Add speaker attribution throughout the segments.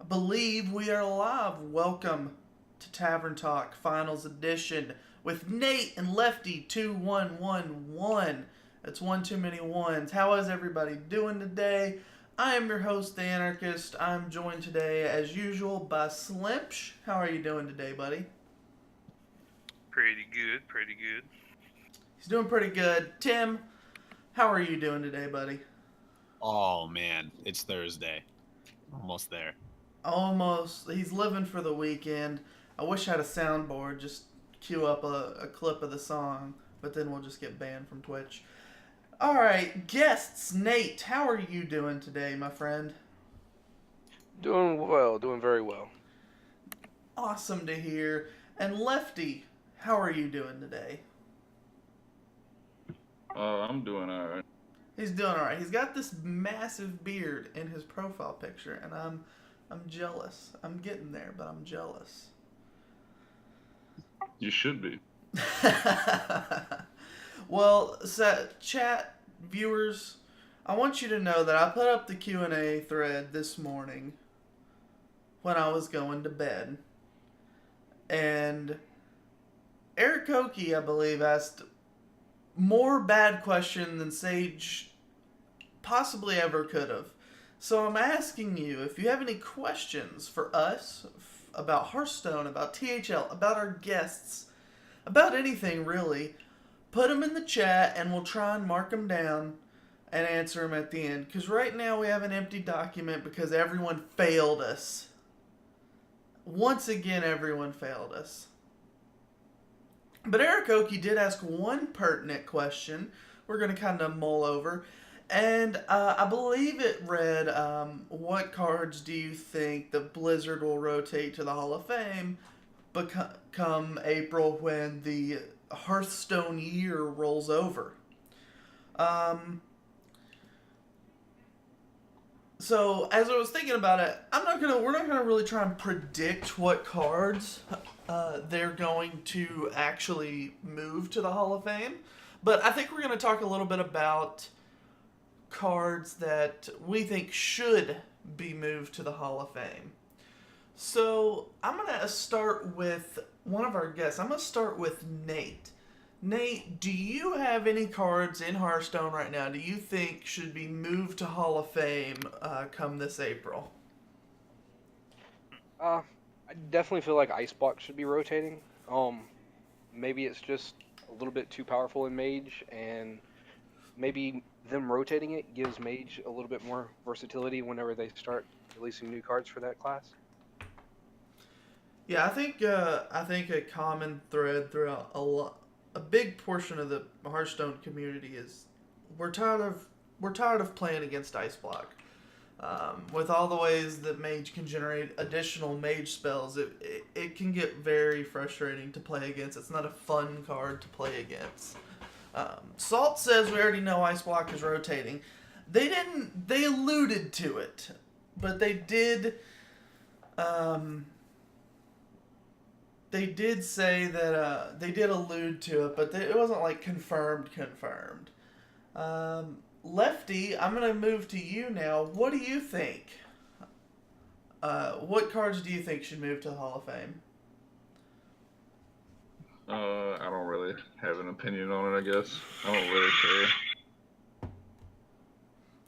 Speaker 1: Believe we are live. Welcome to Tavern Talk Finals Edition with Nate and Lefty 2111. It's one too many ones. How is everybody doing today? I am your host, the Anarchist. I'm joined today, as usual, by Slimpsh. How are you doing today, buddy?
Speaker 2: Pretty good, pretty good.
Speaker 1: He's doing pretty good. Tim, how are you doing today, buddy?
Speaker 3: Oh man, it's Thursday. Almost there.
Speaker 1: Almost. He's living for the weekend. I wish I had a soundboard. Just cue up a clip of the song, but then we'll just get banned from Twitch. All right, guests. Nate, how are you doing today, my friend?
Speaker 4: Doing well, doing very well.
Speaker 1: Awesome to hear. And Lefty, how are you doing today?
Speaker 5: I'm doing alright.
Speaker 1: He's doing all right. He's got this massive beard in his profile picture, and I'm jealous. I'm getting there, but I'm jealous.
Speaker 5: You should be.
Speaker 1: Well, chat viewers, I want you to know that I put up the Q&A thread this morning when I was going to bed. And Eric Koki, I believe, asked more bad question than Sage possibly ever could have. So I'm asking you, if you have any questions for us about Hearthstone, about THL, about our guests, about anything really, put them in the chat and we'll try and mark them down and answer them at the end. Because right now we have an empty document because everyone failed us. Once again, everyone failed us. But Eric Oki did ask one pertinent question we're going to kind of mull over. And I believe it read, what cards do you think that Blizzard will rotate to the Hall of Fame come April when the Hearthstone year rolls over? So as I was thinking about it, we're not gonna really try and predict what cards they're going to actually move to the Hall of Fame, but I think we're gonna talk a little bit about cards that we think should be moved to the Hall of Fame. So I'm gonna start with one of our guests. I'm gonna start with Nate. Nate, do you have any cards in Hearthstone right now do you think should be moved to Hall of Fame come this April?
Speaker 4: I definitely feel like Ice Block should be rotating. Maybe it's just a little bit too powerful in Mage, and maybe them rotating it gives Mage a little bit more versatility whenever they start releasing new cards for that class.
Speaker 1: Yeah, I think a common thread throughout a big portion of the Hearthstone community is we're tired of playing against Ice Block. With all the ways that Mage can generate additional Mage spells, it can get very frustrating to play against. It's not a fun card to play against. Salt says we already know Ice Block is rotating. They didn't. They alluded to it, but they did. They did say that they did allude to it, but it wasn't like confirmed. Lefty, I'm gonna move to you now. What do you think? What cards do you think should move to the Hall of Fame?
Speaker 5: I don't really have an opinion on it, I guess. I don't really care.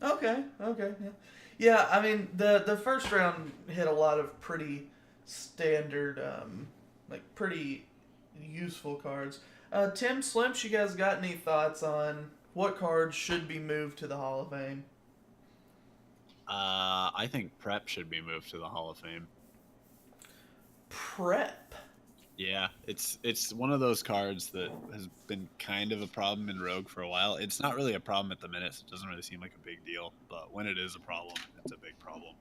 Speaker 1: Okay, yeah. Yeah, I mean, the first round hit a lot of pretty standard, pretty useful cards. Tim, Slimps, you guys got any thoughts on what cards should be moved to the Hall of Fame?
Speaker 3: I think Prep should be moved to the Hall of Fame.
Speaker 1: Prep?
Speaker 3: Yeah, it's one of those cards that has been kind of a problem in Rogue for a while. It's not really a problem at the minute, so it doesn't really seem like a big deal. But when it is a problem, it's a big problem.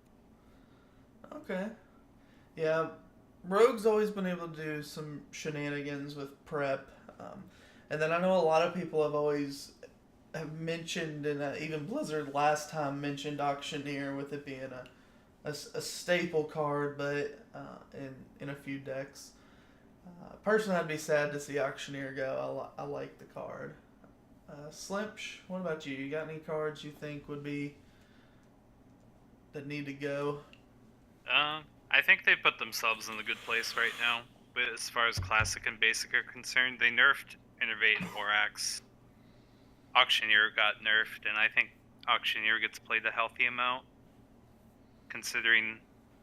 Speaker 1: Okay. Yeah, Rogue's always been able to do some shenanigans with Prep. And then I know a lot of people have mentioned, and even Blizzard last time mentioned Auctioneer with it being a staple card, but in a few decks. Personally, I'd be sad to see Auctioneer go. I like the card. Slimpsh, what about you? You got any cards you think would be that need to go?
Speaker 2: I think they put themselves in a good place right now. But as far as classic and basic are concerned, they nerfed Innervate and Horax. Auctioneer got nerfed, and I think Auctioneer gets played a healthy amount, considering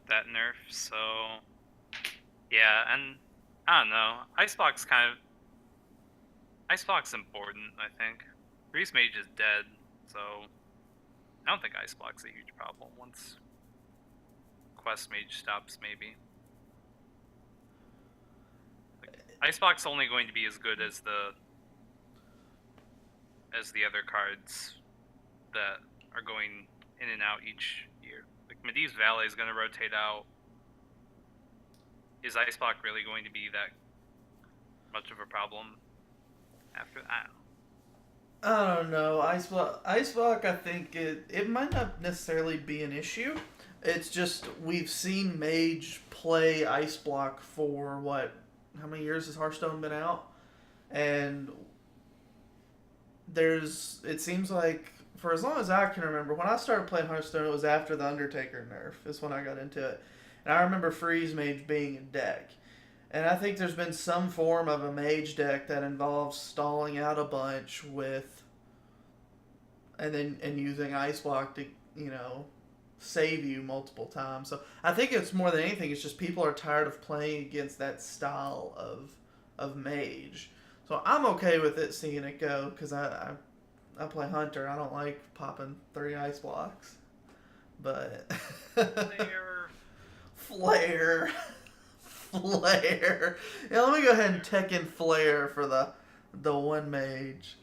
Speaker 2: that nerf. So, yeah, and I don't know. Iceblock's important, I think. Freeze Mage is dead, so I don't think Iceblock's a huge problem once Quest Mage stops, maybe. Iceblock's only going to be as good as the other cards that are going in and out each year. Like Medivh's Valet is going to rotate out. Is Iceblock really going to be that much of a problem after that?
Speaker 1: I don't know. Iceblock, I think it might not necessarily be an issue. It's just we've seen Mage play Iceblock for what? How many years has Hearthstone been out? And it seems like for as long as I can remember, when I started playing Hearthstone, it was after the Undertaker nerf. Is when I got into it, and I remember Freeze Mage being a deck. And I think there's been some form of a mage deck that involves stalling out a bunch with, and using Ice Block to save you multiple times. So I think it's more than anything, it's just people are tired of playing against that style of mage. So I'm okay with it seeing it go because I play Hunter. I don't like popping 3 Ice Blocks, but Flare. Flare. Yeah, let me go ahead and tech in Flare for the one mage.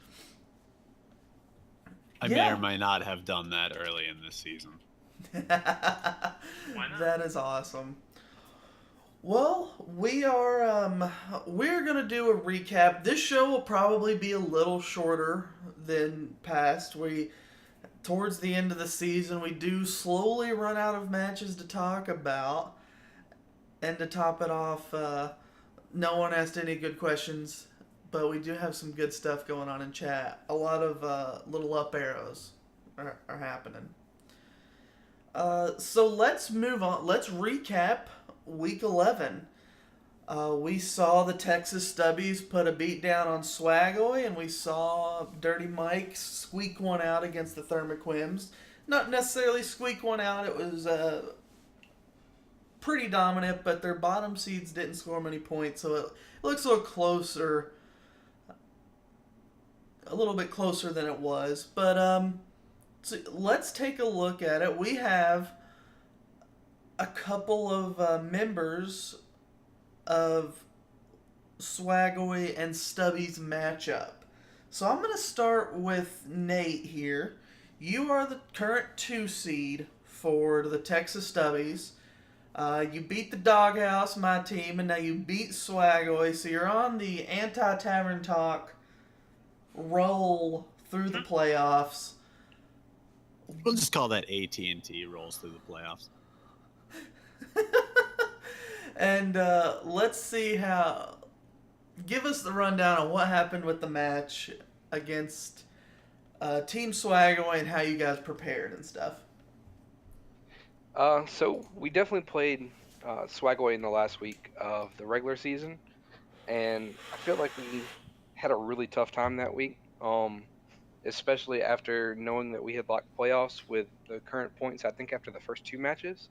Speaker 3: I may or may not have done that early in this season.
Speaker 2: Why not?
Speaker 1: That is awesome. Well, we're gonna do a recap. This show will probably be a little shorter than past. Towards the end of the season, we do slowly run out of matches to talk about. And to top it off, no one asked any good questions, but we do have some good stuff going on in chat. A lot of little up arrows are happening. So let's move on. Let's recap Week 11. We saw the Texas Stubbies put a beat down on Swagoy, and we saw Dirty Mike squeak one out against the Thermoquims. Not necessarily squeak one out. It was pretty dominant, but their bottom seeds didn't score many points, so it looks a little closer, a little bit closer than it was. But so let's take a look at it. We have a couple of members of Swagoy and Stubby's matchup. So I'm going to start with Nate here. You are the current 2 seed for the Texas Stubbies. You beat the Doghouse, my team, and now you beat Swagoy, so you're on the anti-Tavern Talk roll through the playoffs.
Speaker 3: We'll just call that AT&T rolls through the playoffs.
Speaker 1: And let's see how... Give us the rundown on what happened with the match against Team Swagoy and how you guys prepared and stuff.
Speaker 4: So we definitely played Swagoy in the last week of the regular season, and I feel like we had a really tough time that week, especially after knowing that we had locked playoffs with the current points, I think, after the first 2 matches.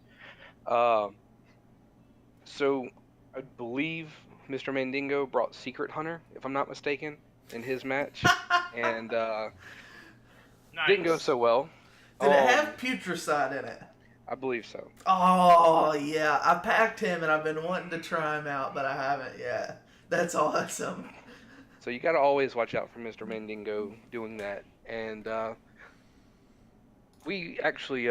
Speaker 4: So I believe Mr. Mandingo brought Secret Hunter, if I'm not mistaken, in his match, and
Speaker 2: Nice.
Speaker 4: didn't go so well.
Speaker 1: Did it have Putricide in it?
Speaker 4: I believe so.
Speaker 1: Oh, yeah. I packed him, and I've been wanting to try him out, but I haven't yet. That's awesome.
Speaker 4: So you got to always watch out for Mr. Mandingo doing that. And we actually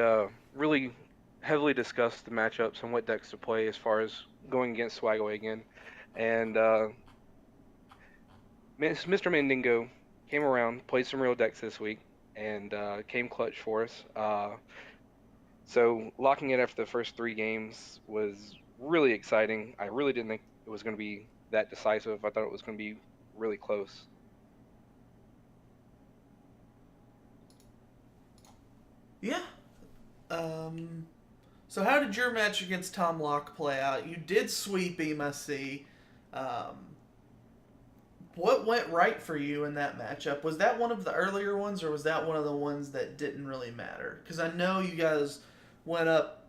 Speaker 4: really heavily discussed the matchups and what decks to play as far as going against Swagoy again. And Mr. Mandingo came around, played some real decks this week, and came clutch for us. So locking it after the first 3 games was really exciting. I really didn't think it was going to be that decisive. I thought it was going to be really close.
Speaker 1: Yeah. So how did your match against Tom Locke play out? You did sweep him, I see. Um, what went right for you in that matchup? Was that one of the earlier ones, or was that one of the ones that didn't really matter? Because I know you guys went up,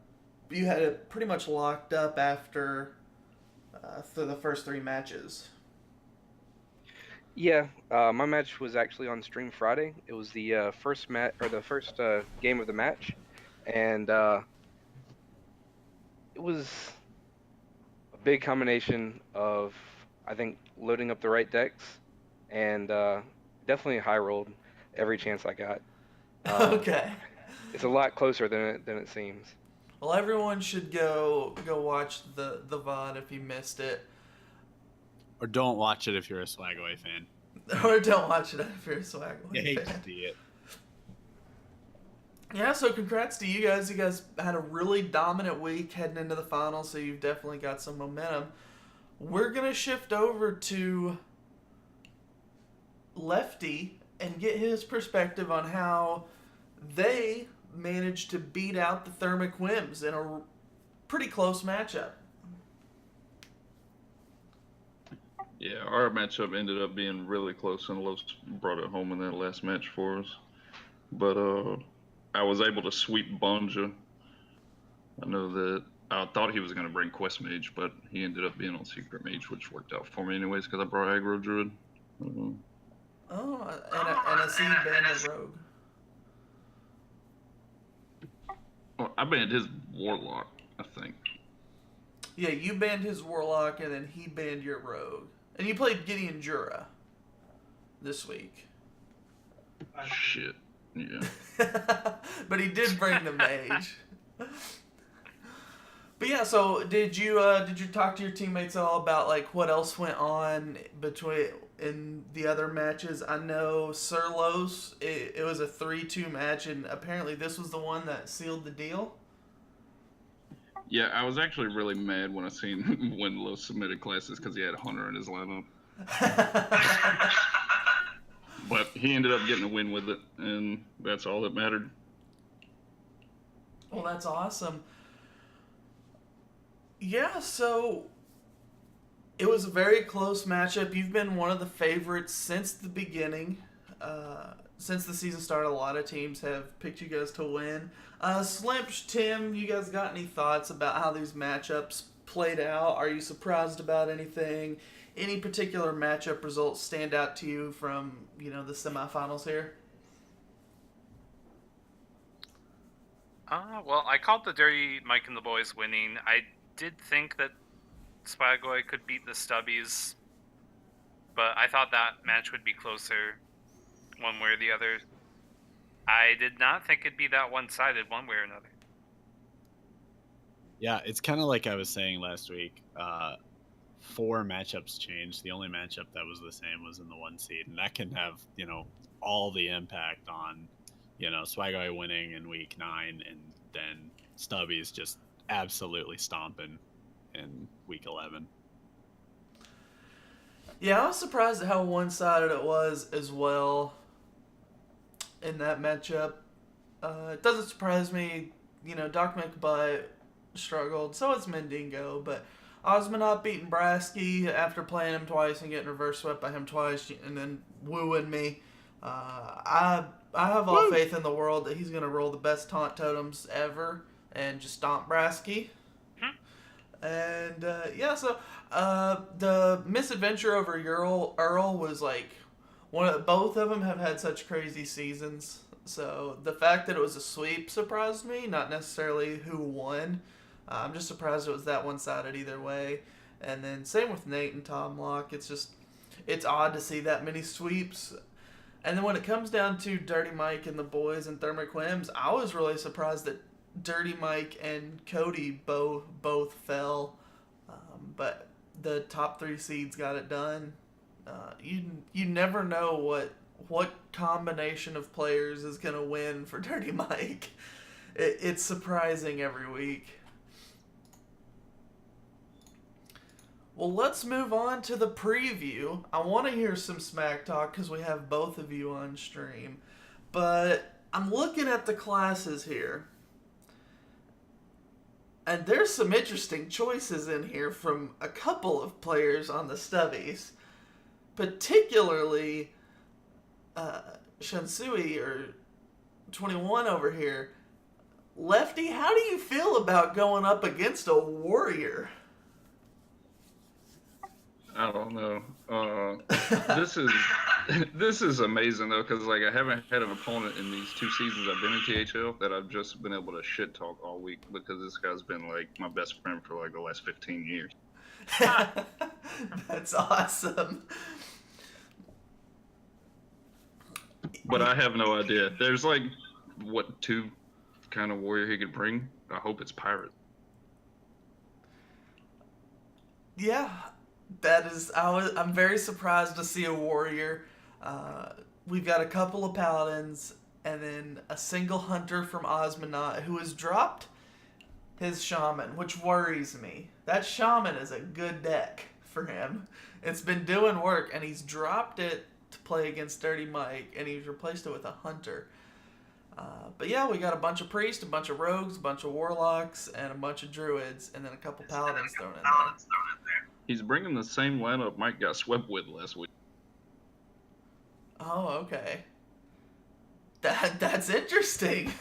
Speaker 1: you had it pretty much locked up after for the first 3 matches.
Speaker 4: Yeah, my match was actually on stream Friday. It was the first game of the match, and it was a big combination of, I think, loading up the right decks and definitely high rolled every chance I got.
Speaker 1: Okay.
Speaker 4: It's a lot closer than it seems.
Speaker 1: Well, everyone should go watch the VOD if you missed it.
Speaker 3: Or don't watch it if you're a Swagaway fan.
Speaker 1: Or don't watch it if you're a Swag
Speaker 3: You hate
Speaker 1: fan.
Speaker 3: to see it.
Speaker 1: Yeah, so congrats to you guys. You guys had a really dominant week heading into the finals, so you've definitely got some momentum. We're going to shift over to Lefty and get his perspective on how they managed to beat out the Thermic Whims in a pretty close matchup.
Speaker 5: Yeah, our matchup ended up being really close, and Los brought it home in that last match for us. But I was able to sweep Bonja. I know that I thought he was going to bring Quest Mage, but he ended up being on Secret Mage, which worked out for me anyways because I brought Aggro Druid.
Speaker 1: And a seed banded rogue.
Speaker 5: Well, I banned his Warlock, I think.
Speaker 1: Yeah, you banned his Warlock, and then he banned your rogue. And you played Gideon Jura this week.
Speaker 5: Shit. Yeah.
Speaker 1: But he did bring the mage. But yeah, so did you talk to your teammates at all about like what else went on in the other matches? I know Sir Los, it was a 3-2 match, and apparently this was the one that sealed the deal.
Speaker 5: Yeah, I was actually really mad when I seen when Los submitted classes because he had Hunter in his lineup. But he ended up getting a win with it, and that's all that mattered.
Speaker 1: Well, that's awesome. Yeah, so it was a very close matchup. You've been one of the favorites since the beginning. Since the season started, a lot of teams have picked you guys to win. Slimps, Tim, you guys got any thoughts about how these matchups played out? Are you surprised about anything? Any particular matchup results stand out to you from, the semifinals here?
Speaker 2: Well, I called the Dirty Mike and the boys winning. I did think that Swagaway could beat the Stubbies, but I thought that match would be closer one way or the other. I did not think it'd be that one-sided one way or another.
Speaker 3: Yeah, it's kind of like I was saying last week. 4 matchups changed. The only matchup that was the same was in the 1 seed, and that can have, all the impact on, Swagaway winning in week 9 and then Stubbies just absolutely stomping in week 11.
Speaker 1: Yeah, I was surprised at how one-sided it was as well in that matchup. It doesn't surprise me, Doc McButt struggled, so it's Mendingo, but Osmanov beating Brasky after playing him twice and getting reverse swept by him twice and then wooing me. I have all faith in the world that he's going to roll the best taunt totems ever and just stomp Brasky. And, so the misadventure over Earl was like, both of them have had such crazy seasons. So the fact that it was a sweep surprised me, not necessarily who won. I'm just surprised it was that one-sided either way. And then same with Nate and Tom Locke. It's odd to see that many sweeps. And then when it comes down to Dirty Mike and the boys and Thermic Whims, I was really surprised that Dirty Mike and Cody both fell. But the top 3 seeds got it done. You never know what combination of players is going to win for Dirty Mike. It's surprising every week. Well, let's move on to the preview. I want to hear some smack talk because we have both of you on stream. But I'm looking at the classes here. And there's some interesting choices in here from a couple of players on the stubbies, particularly Shansui or 21 over here. Lefty, how do you feel about going up against a warrior?
Speaker 5: I don't know. This is this is amazing though, because like I haven't had an opponent in these 2 seasons I've been in THL that I've just been able to shit talk all week, because this guy's been like my best friend for like the last 15 years.
Speaker 1: That's awesome.
Speaker 5: But I have no idea. There's like what 2 kind of warrior he could bring. I hope it's pirate.
Speaker 1: Yeah, that is. I'm very surprised to see a warrior. We've got a couple of paladins, and then a single hunter from Osmanot who has dropped his shaman, which worries me. That shaman is a good deck for him. It's been doing work, and he's dropped it to play against Dirty Mike, and he's replaced it with a hunter. But yeah, we got a bunch of priests, a bunch of rogues, a bunch of warlocks, and a bunch of druids, and then a couple paladins thrown in there.
Speaker 5: He's bringing the same lineup Mike got swept with last week.
Speaker 1: Oh, okay. That's interesting.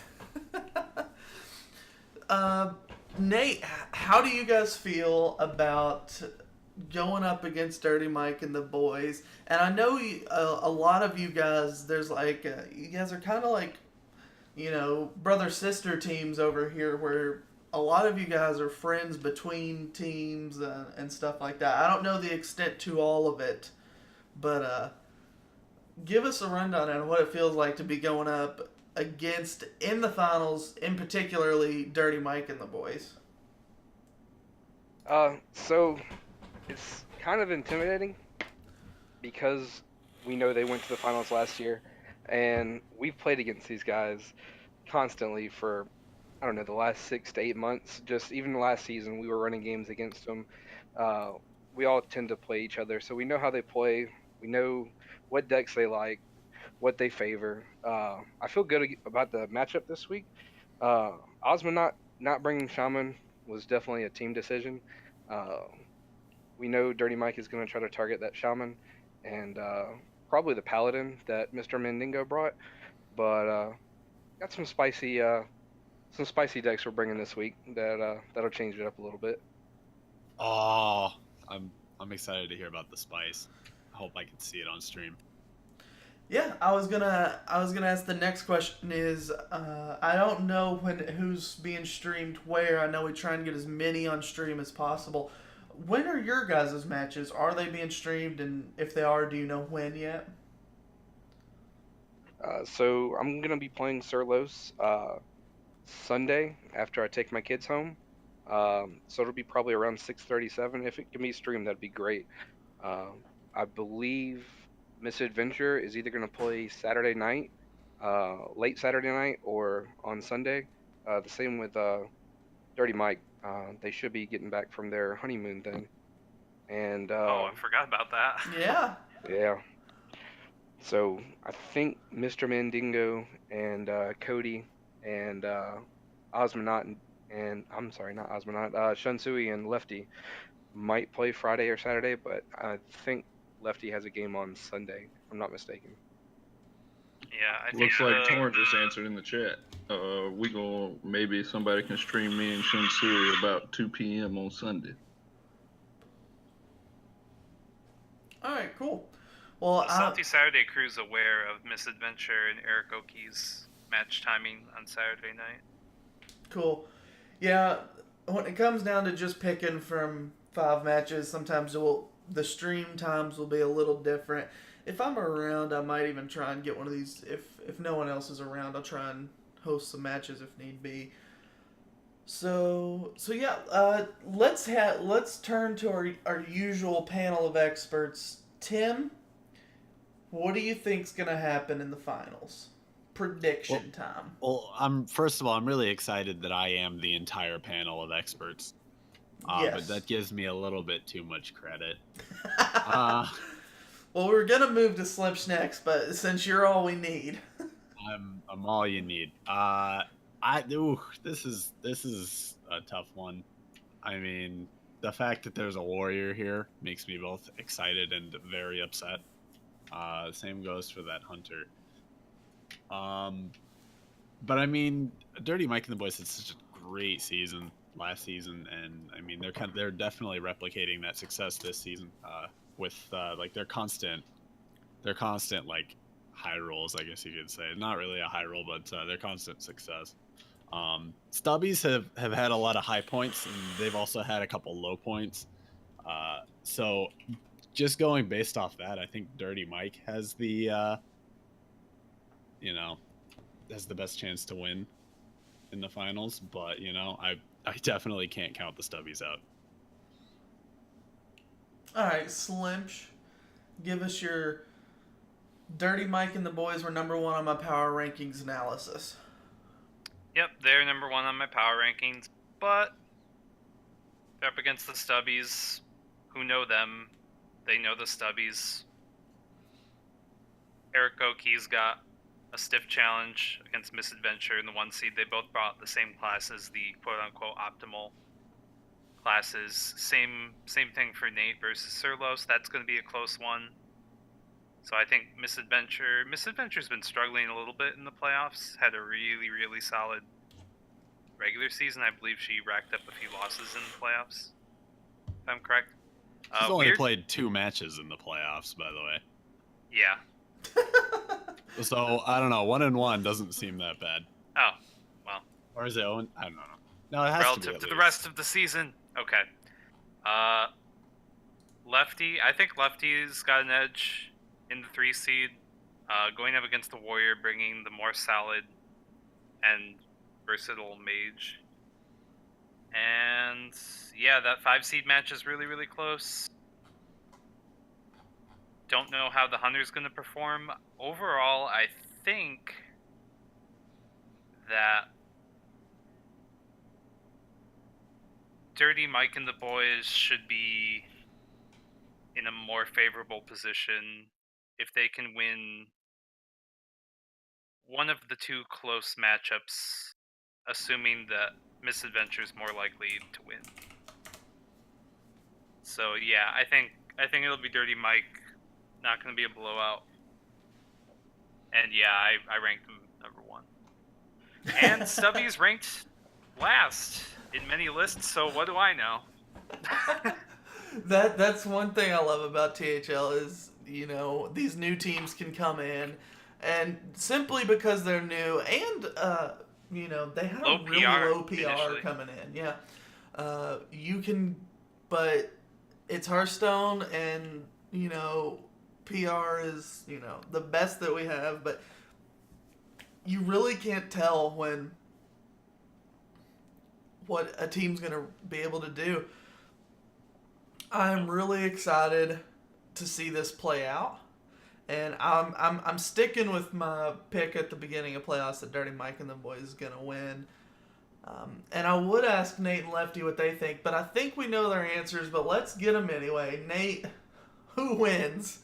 Speaker 1: Nate, how do you guys feel about going up against Dirty Mike and the boys? And I know a lot of you guys, there's like, you guys are kind of like, brother-sister teams over here where a lot of you guys are friends between teams and stuff like that. I don't know the extent to all of it, but give us a rundown on what it feels like to be going up against, in the finals, in particularly Dirty Mike and the boys.
Speaker 4: So it's kind of intimidating because we know they went to the finals last year, and we've played against these guys constantly for, I don't know, the last 6 to 8 months. Just even last season, we were running games against them. We all tend to play each other, so we know how they play. We know what decks they like, what they favor. I feel good about the matchup this week. Osman not bringing Shaman was definitely a team decision. We know Dirty Mike is going to try to target that Shaman and probably the Paladin that Mr. Mendingo brought. But got some spicy decks we're bringing this week that'll change it up a little bit.
Speaker 3: Oh, I'm excited to hear about the spice. I hope I can see it on stream.
Speaker 1: Yeah, I was gonna ask the next question is, I don't know who's being streamed where. I know we try and get as many on stream as possible. When are your guys' matches? Are they being streamed, and if they are, do you know when yet?
Speaker 4: So I'm gonna be playing Surlos Sunday after I take my kids home. So it'll be probably around 6:37. If it can be streamed, that'd be great. I believe Misadventure is either going to play Saturday night, late Saturday night, or on Sunday. The same with Dirty Mike. They should be getting back from their honeymoon then. And
Speaker 2: I forgot about that.
Speaker 1: Yeah.
Speaker 4: yeah. So I think Mr. Mandingo and Cody and Osmanot and I'm sorry, not Osmanot, Shansui and Lefty might play Friday or Saturday, but I think Lefty has a game on Sunday, if I'm not mistaken.
Speaker 2: Yeah, I think
Speaker 5: Looks like Torrent just answered in the chat. Maybe somebody can stream me and Shinsui about 2 p.m. on Sunday.
Speaker 1: All right, cool. Well,
Speaker 2: the Salty Saturday crew's aware of Misadventure and Eric Oki's match timing on Saturday night.
Speaker 1: Cool. Yeah, when it comes down to just picking from 5 matches, sometimes the stream times will be a little different. If I'm around, I might even try and get one of these. If no one else is around, I'll try and host some matches if need be. So yeah, let's turn to our usual panel of experts. Tim, what do you think's gonna happen in the finals? Prediction time.
Speaker 3: Well, first of all, I'm really excited that I am the entire panel of experts.
Speaker 1: Yes.
Speaker 3: But that gives me a little bit too much credit.
Speaker 1: Well, we're gonna move to Slips next, but since you're all we need,
Speaker 3: I'm all you need. This is a tough one. I mean, the fact that there's a warrior here makes me both excited and very upset. Same goes for that hunter. But I mean, Dirty Mike and the boys had such a great season last season, and I mean they're definitely replicating that success this season with like their constant like high rolls, I guess you could say. Not really a high roll, but their constant success. Stubbies have had a lot of high points, and they've also had a couple low points. So just going based off that, I think Dirty Mike has the has the best chance to win in the finals. But I definitely can't count the Stubbies out.
Speaker 1: All right, Slimch, give us your Dirty Mike and the boys were number one on my power rankings analysis.
Speaker 2: Yep, they're number one on my power rankings, but they're up against the Stubbies, who know them. They know the Stubbies. Eric Oki's got a stiff challenge against Misadventure in the 1 seed. They both brought the same classes, the quote-unquote optimal classes. Same thing for Nate versus Surlos. That's going to be a close one. So I think Misadventure's been struggling a little bit in the playoffs. Had a really, really solid regular season. I believe she racked up a few losses in the playoffs, if I'm correct.
Speaker 3: She's only played 2 matches in the playoffs, by the way.
Speaker 2: Yeah.
Speaker 3: So, I don't know. 1-1 doesn't seem that bad.
Speaker 2: Oh, well.
Speaker 3: Or is it 0? I don't know. No, it has
Speaker 2: relative
Speaker 3: to be
Speaker 2: to
Speaker 3: at
Speaker 2: the
Speaker 3: least.
Speaker 2: rest of the season. Okay. Lefty. I think Lefty's got an edge in the 3 seed. Going up against the Warrior, bringing the more solid and versatile mage. And yeah, that 5 seed match is really, really close. Don't know how the Hunter's going to perform. Overall, I think that Dirty Mike and the boys should be in a more favorable position if they can win one of the 2 close matchups, assuming that Misadventure is more likely to win. So yeah, I think it'll be Dirty Mike. Not going to be a blowout. And yeah, I ranked him number 1. And Stubby's ranked last in many lists, so what do I know?
Speaker 1: That's one thing I love about THL is, these new teams can come in, and simply because they're new and, they had a really low PR
Speaker 2: initially
Speaker 1: coming in. Yeah. You can, but it's Hearthstone and, PR is, the best that we have, but you really can't tell what a team's going to be able to do. I'm really excited to see this play out, and I'm sticking with my pick at the beginning of playoffs that Dirty Mike and the boys is going to win. And I would ask Nate and Lefty what they think, but I think we know their answers, but let's get them anyway. Nate, who wins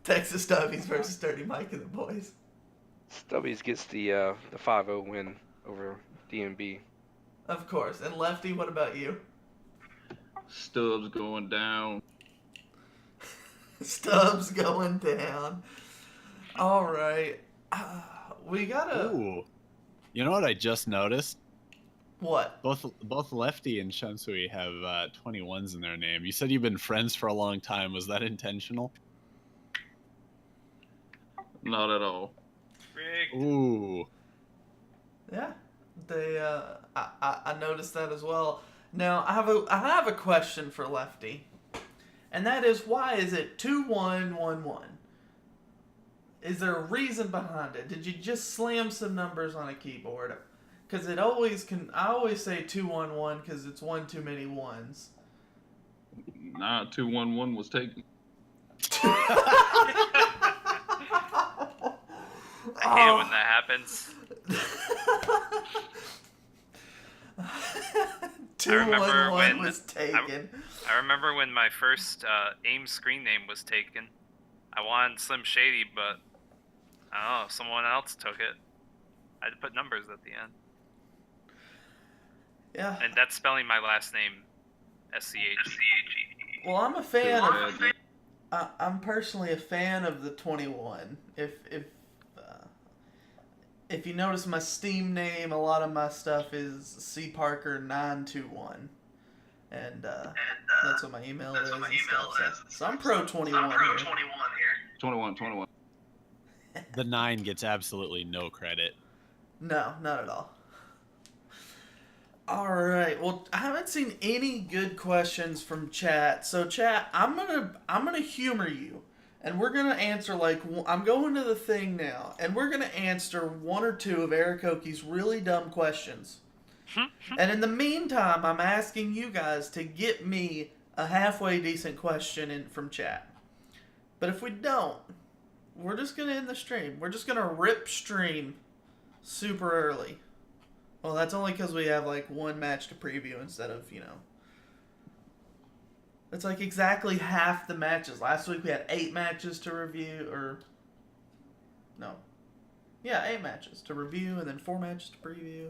Speaker 1: Texas Stubbies versus Dirty Mike and the boys?
Speaker 4: Stubbies gets the 5-0 win over DMB.
Speaker 1: Of course. And Lefty, what about you?
Speaker 5: Stubbs going down.
Speaker 1: Stubbs going down. All right. We gotta.
Speaker 3: Ooh. You know what I just noticed?
Speaker 1: What?
Speaker 3: Both Lefty and Shansui have 21s in their name. You said you've been friends for a long time. Was that intentional?
Speaker 5: Not at all.
Speaker 2: Rigged.
Speaker 3: Ooh.
Speaker 1: Yeah. They. I noticed that as well. Now I have a question for Lefty, and that is, why is it 2-1-1-1? Is there a reason behind it? Did you just slam some numbers on a keyboard? Because it always can. I always say 2-1-1 because it's one too many ones.
Speaker 5: Nah, 2-1-1 was taken.
Speaker 2: I hate it when that happens.
Speaker 1: 2-1-1 was taken.
Speaker 2: I remember when my first AIM screen name was taken. I wanted Slim Shady, but I don't know, someone else took it. I had to put numbers at the end.
Speaker 1: Yeah.
Speaker 2: And that's spelling my last name SCH.
Speaker 1: Well, I'm a fan
Speaker 5: Feels
Speaker 1: of.
Speaker 5: bad, man.
Speaker 1: I'm personally a fan of the 21. If you notice my Steam name, a lot of my stuff is C Parker 921, and that's what my email is and stuff. So I'm pro 21 here.
Speaker 5: 21.
Speaker 3: The 9 gets absolutely no credit.
Speaker 1: No, not at all. All right. Well, I haven't seen any good questions from chat. So chat, I'm gonna humor you, and we're gonna answer I'm going to the thing now, and we're gonna answer one or two of Eric Oki's really dumb questions. And in the meantime, I'm asking you guys to get me a halfway decent question from chat. But if we don't, we're just gonna end the stream. We're just gonna rip stream super early. Well, that's only because we have one match to preview instead of, it's exactly half the matches. Last week we had 8 matches to review, or no. Yeah, 8 matches to review and then 4 matches to preview.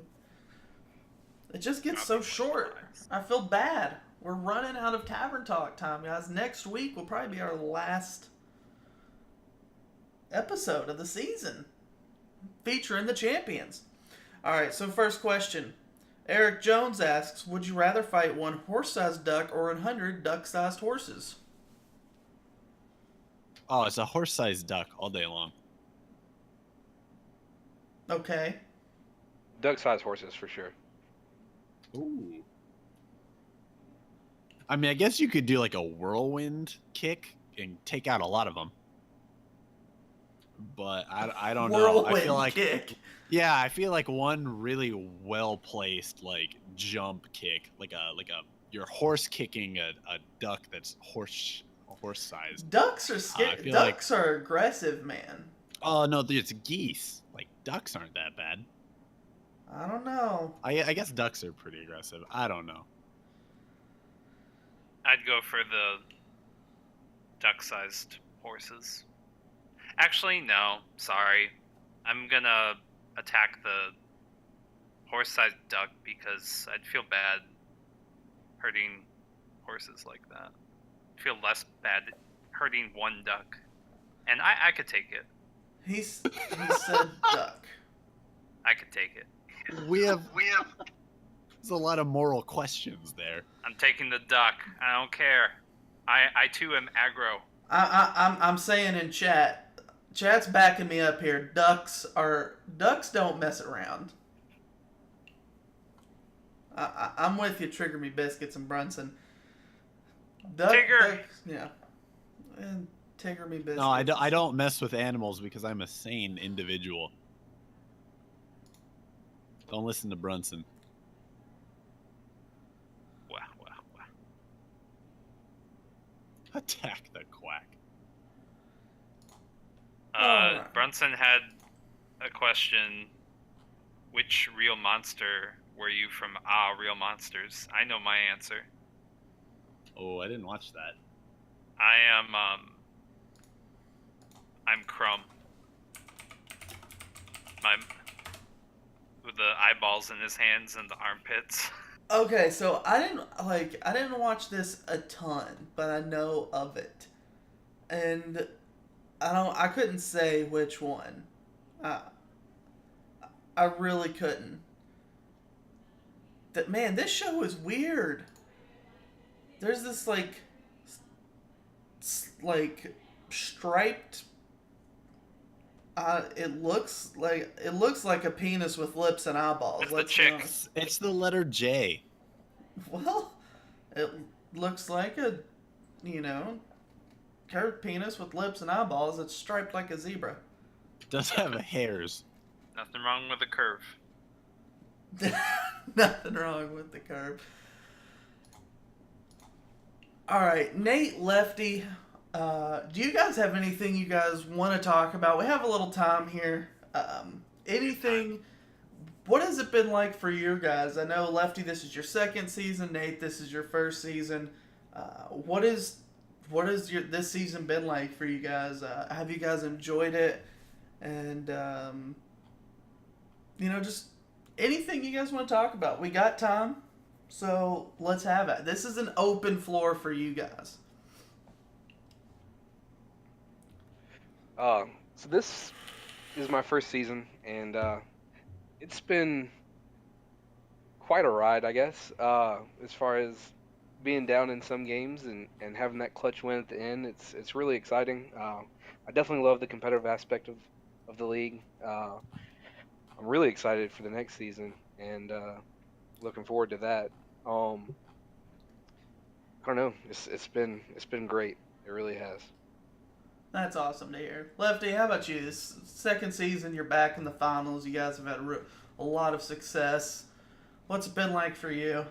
Speaker 1: It just gets so short. I feel bad. We're running out of Tavern Talk time, guys. Next week will probably be our last episode of the season featuring the champions. Alright, so first question. Eric Jones asks, would you rather fight 1 horse-sized duck or 100 duck-sized horses?
Speaker 3: Oh, it's a horse-sized duck all day long.
Speaker 1: Okay.
Speaker 4: Duck-sized horses for sure.
Speaker 3: Ooh. I mean, I guess you could do a whirlwind kick and take out a lot of them. But I don't know. I feel like
Speaker 1: kick.
Speaker 3: Yeah, I feel like one really well placed jump kick, you're horse kicking a duck that's horse sized.
Speaker 1: Ducks are scary. Ducks are aggressive, man.
Speaker 3: Oh no, it's geese. Ducks aren't that bad.
Speaker 1: I don't know.
Speaker 3: I guess ducks are pretty aggressive. I don't know.
Speaker 2: I'd go for the duck-sized horses. Actually, no. Sorry. I'm gonna attack the horse-sized duck because I'd feel bad hurting horses like that. I'd feel less bad hurting one duck. And I could take it.
Speaker 1: He said duck.
Speaker 2: I could take it.
Speaker 3: We have There's a lot of moral questions there.
Speaker 2: I'm taking the duck. I don't care. I too am aggro.
Speaker 1: I'm saying in chat. Chat's backing me up here. Ducks don't mess around. I'm with you, Trigger Me Biscuits and Brunson.
Speaker 2: Tigger.
Speaker 1: Ducks, yeah. And Trigger Me Biscuits.
Speaker 3: No, I don't mess with animals because I'm a sane individual. Don't listen to Brunson.
Speaker 2: Wow.
Speaker 3: Attack the quack.
Speaker 1: Alright.
Speaker 2: Brunson had a question. Which real monster were you from Real Monsters? I know my answer.
Speaker 3: Oh, I didn't watch that.
Speaker 2: I am, I'm Crumb. With the eyeballs in his hands and the armpits.
Speaker 1: Okay, so I didn't watch this a ton, but I know of it. And I couldn't say which one. I really couldn't. Man, this show is weird. There's this striped. It looks like a penis with lips and eyeballs.
Speaker 2: It's the
Speaker 1: Let's be honest.
Speaker 2: chicks.
Speaker 3: It's the letter J.
Speaker 1: Well, it looks like a, curved penis with lips and eyeballs. It's striped like a zebra.
Speaker 3: Does have hairs.
Speaker 2: Nothing wrong with a curve.
Speaker 1: Nothing wrong with the curve. All right, Nate, Lefty, do you guys have anything you guys want to talk about? We have a little time here. Anything? What has it been like for you guys? I know, Lefty, this is your second season. Nate, this is your first season. What has this season been like for you guys? Have you guys enjoyed it? And just anything you guys want to talk about. We got time. So let's have it. This is an open floor for you guys.
Speaker 4: So this is my first season, and it's been quite a ride, I guess. As far as being down in some games and having that clutch win at the end, it's really exciting. I definitely love the competitive aspect of the league. I'm really excited for the next season and looking forward to that. I don't know. It's been great. It really has.
Speaker 1: That's awesome to hear. Lefty, how about you? This second season, you're back in the finals. You guys have had a lot of success. What's it been like for you?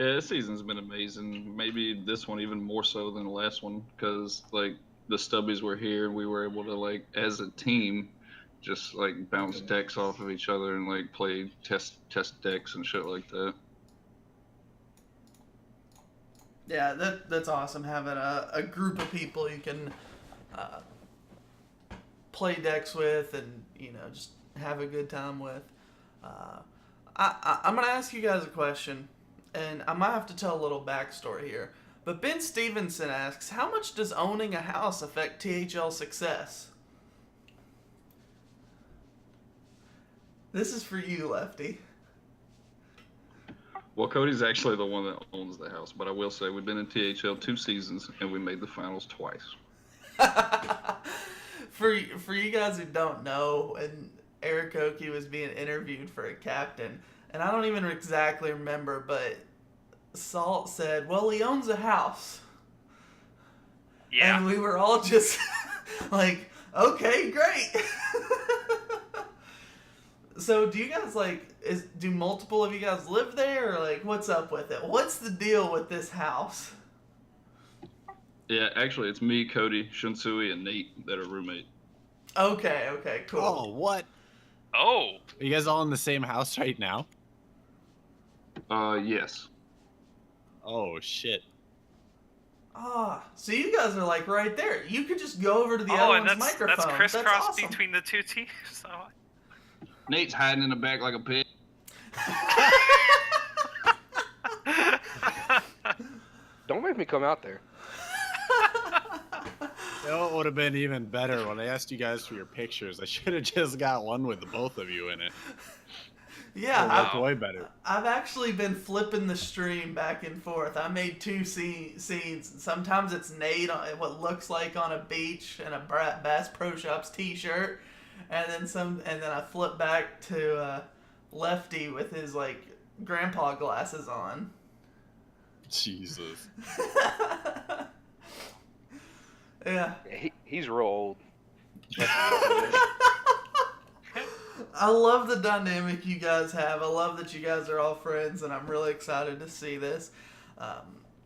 Speaker 5: Yeah, this season's been amazing. Maybe this one even more so than the last one because like the Stubbies were here and we were able to like as a team just like bounce decks off of each other and like play test decks and shit like that.
Speaker 1: Yeah, that's awesome having a group of people you can play decks with and just have a good time with. I'm gonna ask you guys a question, and I might have to tell a little backstory here. But Ben Stevenson asks, how much does owning a house affect THL success? This is for you, Lefty.
Speaker 5: Well, Cody's actually the one that owns the house, but I will say we've been in THL 2 seasons and we made the finals twice.
Speaker 1: For you guys who don't know, and Eric Oki was being interviewed for a captain, and I don't even exactly remember, but Salt said, well, he owns a house.
Speaker 2: Yeah.
Speaker 1: And we were all just like, okay, great. So do you guys do multiple of you guys live there, or like what's up with it? What's the deal with this house?
Speaker 5: Yeah, actually it's me, Cody, Shunsui, and Nate that are roommate.
Speaker 1: Okay, cool.
Speaker 3: Oh, what?
Speaker 2: Oh.
Speaker 3: Are you guys all in the same house right now?
Speaker 5: Yes.
Speaker 3: Oh, shit.
Speaker 1: So you guys are like right there. You could just go over to the
Speaker 2: Oh,
Speaker 1: other
Speaker 2: and
Speaker 1: one's
Speaker 2: that's
Speaker 1: microphone.
Speaker 2: crisscross
Speaker 1: awesome.
Speaker 2: between the two teams. So.
Speaker 5: Nate's hiding in the back like a pig.
Speaker 4: Don't make me come out there.
Speaker 3: You know what would have been even better when I asked you guys for your pictures? I should have just got one with the both of you in it.
Speaker 1: Yeah,
Speaker 3: It looked way better.
Speaker 1: I've actually been flipping the stream back and forth. I made two scenes. Sometimes it's Nate on what looks like on a beach in a Bass Pro Shops t-shirt, and then I flip back to Lefty with his like grandpa glasses on.
Speaker 3: Jesus.
Speaker 1: Yeah.
Speaker 4: He's real old.
Speaker 1: I love the dynamic you guys have. I love that you guys are all friends, and I'm really excited to see this.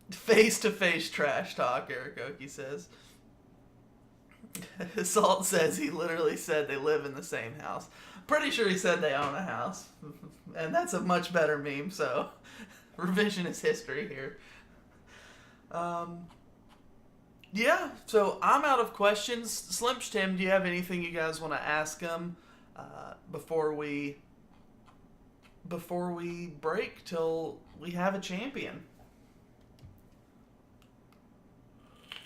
Speaker 1: Face-to-face trash talk, Eric Oki says. Salt says he literally said they live in the same house. Pretty sure he said they own a house. And that's a much better meme, so revisionist history here. Yeah, so I'm out of questions. Slimch Tim, do you have anything you guys want to ask him before we break till we have a champion?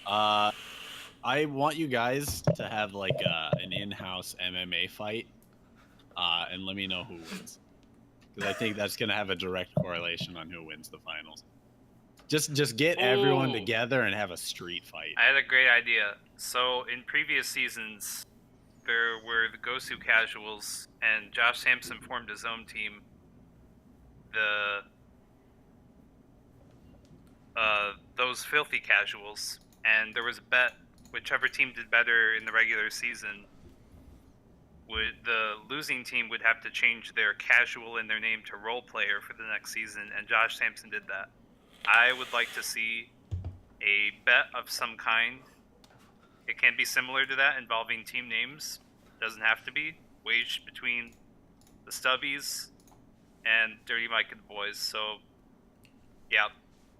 Speaker 3: I want you guys to have like an in-house MMA fight, and let me know who wins, because I think that's gonna have a direct correlation on who wins the finals. Just get everyone together and have a street fight.
Speaker 2: I had a great idea. So in previous seasons, there were the Gosu Casuals, and Josh Sampson formed his own team. Those Filthy Casuals, and there was a bet. Whichever team did better in the regular season, the losing team would have to change their casual in their name to role player for the next season, and Josh Sampson did that. I would like to see a bet of some kind. It can be similar to that, involving team names. Doesn't have to be. Waged between the Stubbies and Dirty Mike and the boys. So, yeah,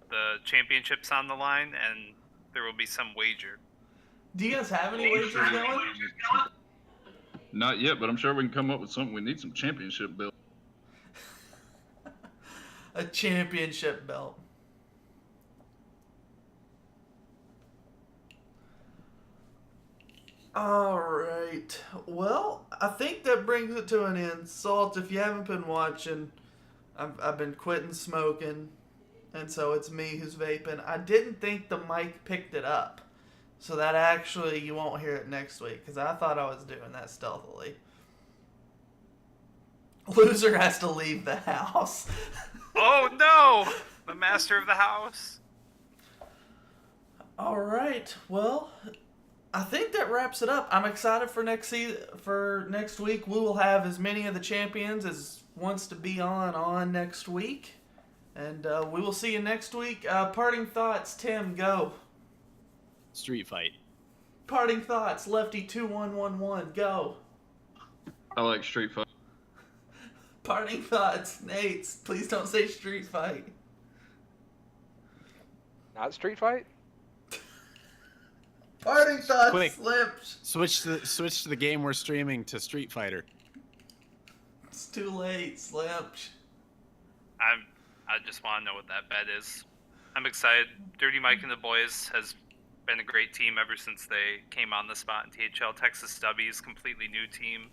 Speaker 2: the championship's on the line, and there will be some wager.
Speaker 1: Do you guys have any wagers going?
Speaker 5: Not yet, but I'm sure we can come up with something. We need some championship build.
Speaker 1: a championship belt. Alright. Well, I think that brings it to an end. Salt, if you haven't been watching, I've been quitting smoking, and so it's me who's vaping. I didn't think the mic picked it up, so that actually you won't hear it next week, because I thought I was doing that stealthily. Loser has to leave the house.
Speaker 2: Oh no! The master of the house.
Speaker 1: Alright, well, I think that wraps it up. I'm excited for next week. We will have as many of the champions as wants to be on next week. And we will see you next week. Parting thoughts, Tim, go.
Speaker 3: Street fight.
Speaker 1: Parting thoughts, Lefty 2111, go.
Speaker 5: I like Street Fight.
Speaker 1: Parting thoughts, Nate, please don't say street fight.
Speaker 4: Not Street Fight?
Speaker 1: Parting thoughts,
Speaker 3: Quick.
Speaker 1: Slips.
Speaker 3: Switch to the game we're streaming to Street Fighter.
Speaker 1: It's too late, Slips.
Speaker 2: I just want to know what that bet is. I'm excited. Dirty Mike and the boys has been a great team ever since they came on the spot in THL. Texas Stubbies, completely new team.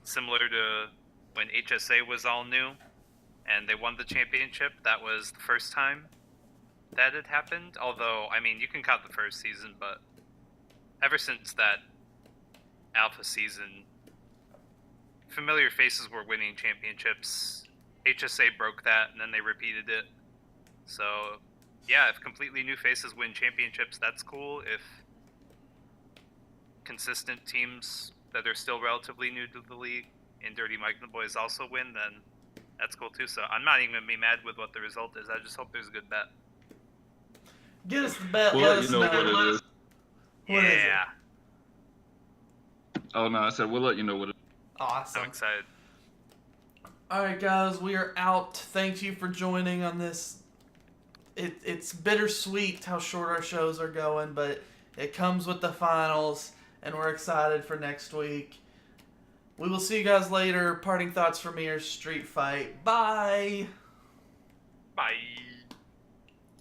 Speaker 2: Similar to when HSA was all new and they won the championship. That was the first time that had happened. Although, I mean, you can count the first season, but ever since that alpha season, familiar faces were winning championships. HSA broke that, and then they repeated it. So, yeah, if completely new faces win championships, that's cool. If consistent teams that are still relatively new to the league and Dirty Mike and the boys also win, then that's cool too. So I'm not even going to be mad with what the result is. I just hope there's a good bet.
Speaker 1: Get us the bet,
Speaker 5: We'll
Speaker 1: let
Speaker 5: let
Speaker 1: us
Speaker 5: you know what it is.
Speaker 1: What is it?
Speaker 2: Yeah,
Speaker 5: Oh no, I said we'll let you know what it is.
Speaker 1: Awesome.
Speaker 2: I'm excited.
Speaker 1: Alright guys, we are out. Thank you for joining on this. It's bittersweet how short our shows are going, but it comes with the finals, and we're excited for next week. We will see you guys later. Parting thoughts from me are Street Fight. Bye!
Speaker 2: Bye.